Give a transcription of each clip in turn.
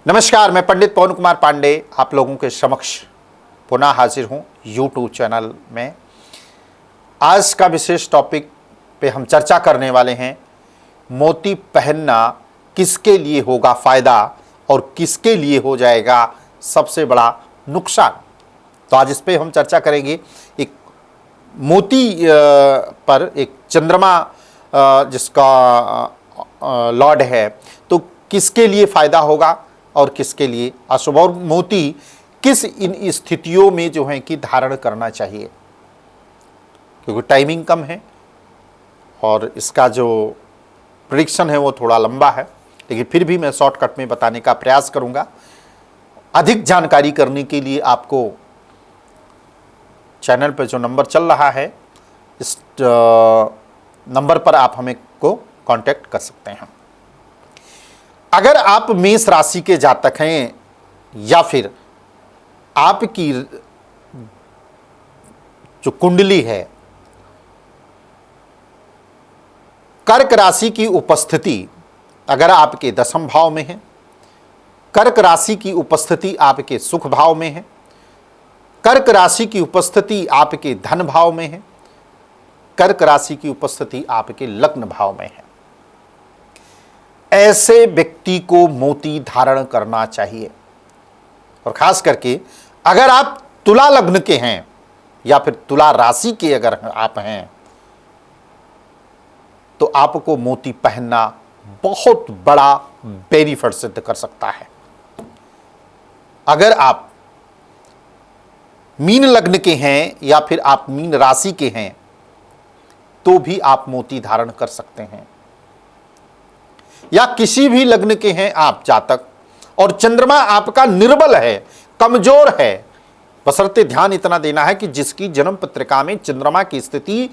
नमस्कार, मैं पंडित पवन कुमार पांडे आप लोगों के समक्ष पुनः हाजिर हूं यूट्यूब चैनल में। आज का विशेष टॉपिक पे हम चर्चा करने वाले हैं, मोती पहनना किसके लिए होगा फ़ायदा और किसके लिए हो जाएगा सबसे बड़ा नुकसान। तो आज इस पे हम चर्चा करेंगे। एक मोती पर एक चंद्रमा जिसका लॉर्ड है, तो किसके लिए फ़ायदा होगा और किसके लिए अशुभ, और मोती किस इन स्थितियों में जो है कि धारण करना चाहिए, क्योंकि टाइमिंग कम है और इसका जो प्रेडिक्शन है वो थोड़ा लंबा है, लेकिन फिर भी मैं शॉर्टकट में बताने का प्रयास करूंगा। अधिक जानकारी करने के लिए आपको चैनल पर जो नंबर चल रहा है, इस नंबर पर आप हमें को कांटेक्ट कर सकते हैं। अगर आप मेष राशि के जातक हैं या फिर आपकी जो कुंडली है कर्क राशि की उपस्थिति अगर आपके दशम भाव में है, कर्क राशि की उपस्थिति आपके सुख भाव में है, कर्क राशि की उपस्थिति आपके धन भाव में है, कर्क राशि की उपस्थिति आपके लग्न भाव में है, ऐसे व्यक्ति को मोती धारण करना चाहिए। और खास करके अगर आप तुला लग्न के हैं या फिर तुला राशि के अगर आप हैं, तो आपको मोती पहनना बहुत बड़ा बेनिफिट सिद्ध कर सकता है। अगर आप मीन लग्न के हैं या फिर आप मीन राशि के हैं, तो भी आप मोती धारण कर सकते हैं। या किसी भी लग्न के हैं आप जातक और चंद्रमा आपका निर्बल है, कमजोर है, बशर्ते ध्यान इतना देना है कि जिसकी जन्म पत्रिका में चंद्रमा की स्थिति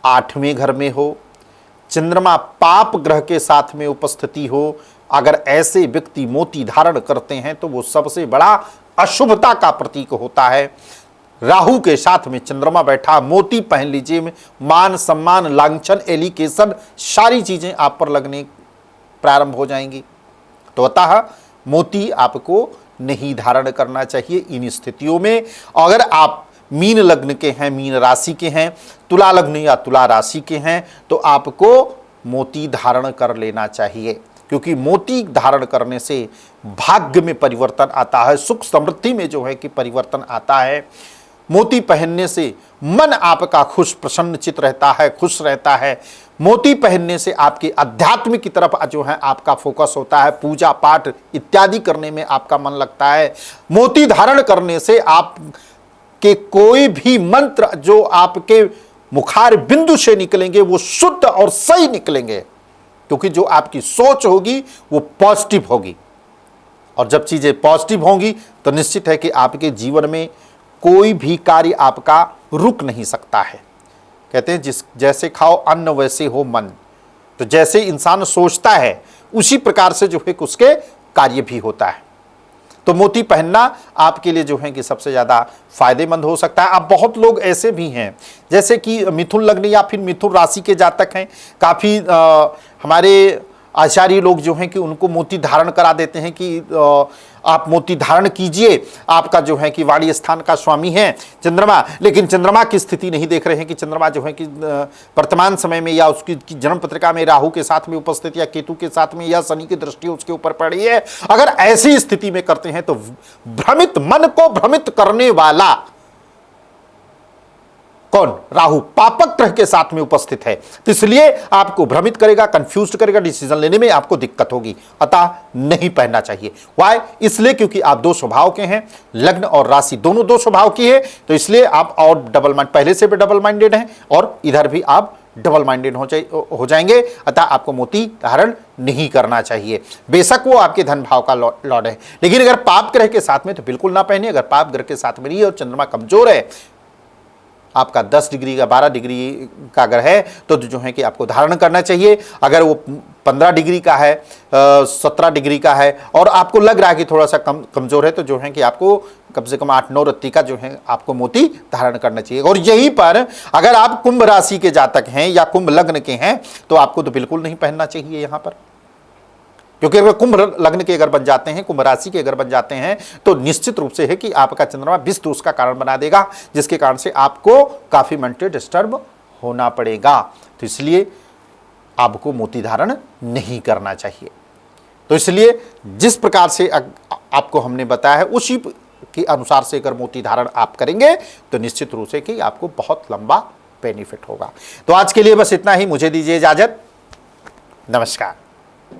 8वें घर में हो, चंद्रमा पाप ग्रह के साथ में उपस्थिति हो, अगर ऐसे व्यक्ति मोती धारण करते हैं तो वो सबसे बड़ा अशुभता का प्रतीक होता है। राहु के साथ में चंद्रमा बैठा, मोती पहन लीजिए, मान सम्मान लांछन एलिकेशन सारी चीजें आप पर लगने प्रारंभ हो जाएंगी। तो अतः मोती आपको नहीं धारण करना चाहिए इन स्थितियों में। अगर आप मीन लग्न के हैं, मीन राशि के हैं, तुला लग्न या तुला राशि के हैं, तो आपको मोती धारण कर लेना चाहिए, क्योंकि मोती धारण करने से भाग्य में परिवर्तन आता है, सुख समृद्धि में जो है कि परिवर्तन आता है। मोती पहनने से मन आपका खुश प्रसन्नचित रहता है, खुश रहता है। मोती पहनने से आपके अध्यात्म की तरफ जो है आपका फोकस होता है, पूजा पाठ इत्यादि करने में आपका मन लगता है। मोती धारण करने से आप के कोई भी मंत्र जो आपके मुखार बिंदु से निकलेंगे वो शुद्ध और सही निकलेंगे, क्योंकि जो आपकी सोच होगी वो पॉजिटिव होगी, और जब चीजें पॉजिटिव होंगी तो निश्चित है कि आपके जीवन में कोई भी कार्य आपका रुक नहीं सकता है। कहते हैं जैसे खाओ अन्न वैसे हो मन, तो जैसे इंसान सोचता है उसी प्रकार से जो है उसके कार्य भी होता है। तो मोती पहनना आपके लिए जो है कि सबसे ज़्यादा फायदेमंद हो सकता है। अब बहुत लोग ऐसे भी हैं जैसे कि मिथुन लग्न या फिर मिथुन राशि के जातक हैं, काफ़ी हमारे आचार्य लोग जो हैं कि उनको मोती धारण करा देते हैं कि आप मोती धारण कीजिए, आपका जो है कि वाणी स्थान का स्वामी है चंद्रमा, लेकिन चंद्रमा की स्थिति नहीं देख रहे हैं कि चंद्रमा जो है कि वर्तमान समय में या उसकी जन्म पत्रिका में राहु के साथ में उपस्थित या केतु के साथ में या शनि की दृष्टि उसके ऊपर पड़ी है। अगर ऐसी स्थिति में करते हैं तो भ्रमित मन को भ्रमित करने वाला कौन? राहु पापक ग्रह के साथ में उपस्थित है, तो इसलिए आपको भ्रमित करेगा, कंफ्यूज करेगा, डिसीजन लेने में आपको दिक्कत होगी। अतः नहीं पहनना चाहिए। वाई? इसलिए क्योंकि आप दो स्वभाव के हैं, लग्न और राशि दोनों दो स्वभाव की है, तो इसलिए आप और डबल माइंड, पहले से भी डबल माइंडेड हैं और इधर भी आप डबल माइंडेड हो जाएंगे। अतः आपको मोती धारण नहीं करना चाहिए, बेशक वो आपके धन भाव का लॉर्ड है। लेकिन अगर पाप ग्रह के साथ में तो बिल्कुल ना पहने। अगर पाप ग्रह के साथ में नहीं है और चंद्रमा कमजोर है, आपका 10 डिग्री का 12 डिग्री का अगर है तो जो है कि आपको धारण करना चाहिए। अगर वो 15 डिग्री का है, 17 डिग्री का है और आपको लग रहा है कि थोड़ा सा कमजोर है, तो जो है कि आपको कम से कम 8-9 रत्ती का जो है आपको मोती धारण करना चाहिए। और यहीं पर अगर आप कुंभ राशि के जातक हैं या कुंभ लग्न के हैं तो आपको तो बिल्कुल नहीं पहनना चाहिए यहाँ पर। क्योंकि अगर कुंभ लग्न के अगर बन जाते हैं, कुंभ राशि के अगर बन जाते हैं, तो निश्चित रूप से है कि आपका चंद्रमा विष दोष का कारण बना देगा, जिसके कारण से आपको काफी मेंटली डिस्टर्ब होना पड़ेगा। तो इसलिए आपको मोती धारण नहीं करना चाहिए। तो इसलिए जिस प्रकार से आपको हमने बताया है उसी के अनुसार से अगर मोती धारण आप करेंगे तो निश्चित रूप से कि आपको बहुत लंबा बेनिफिट होगा। तो आज के लिए बस इतना ही, मुझे दीजिए इजाजत, नमस्कार।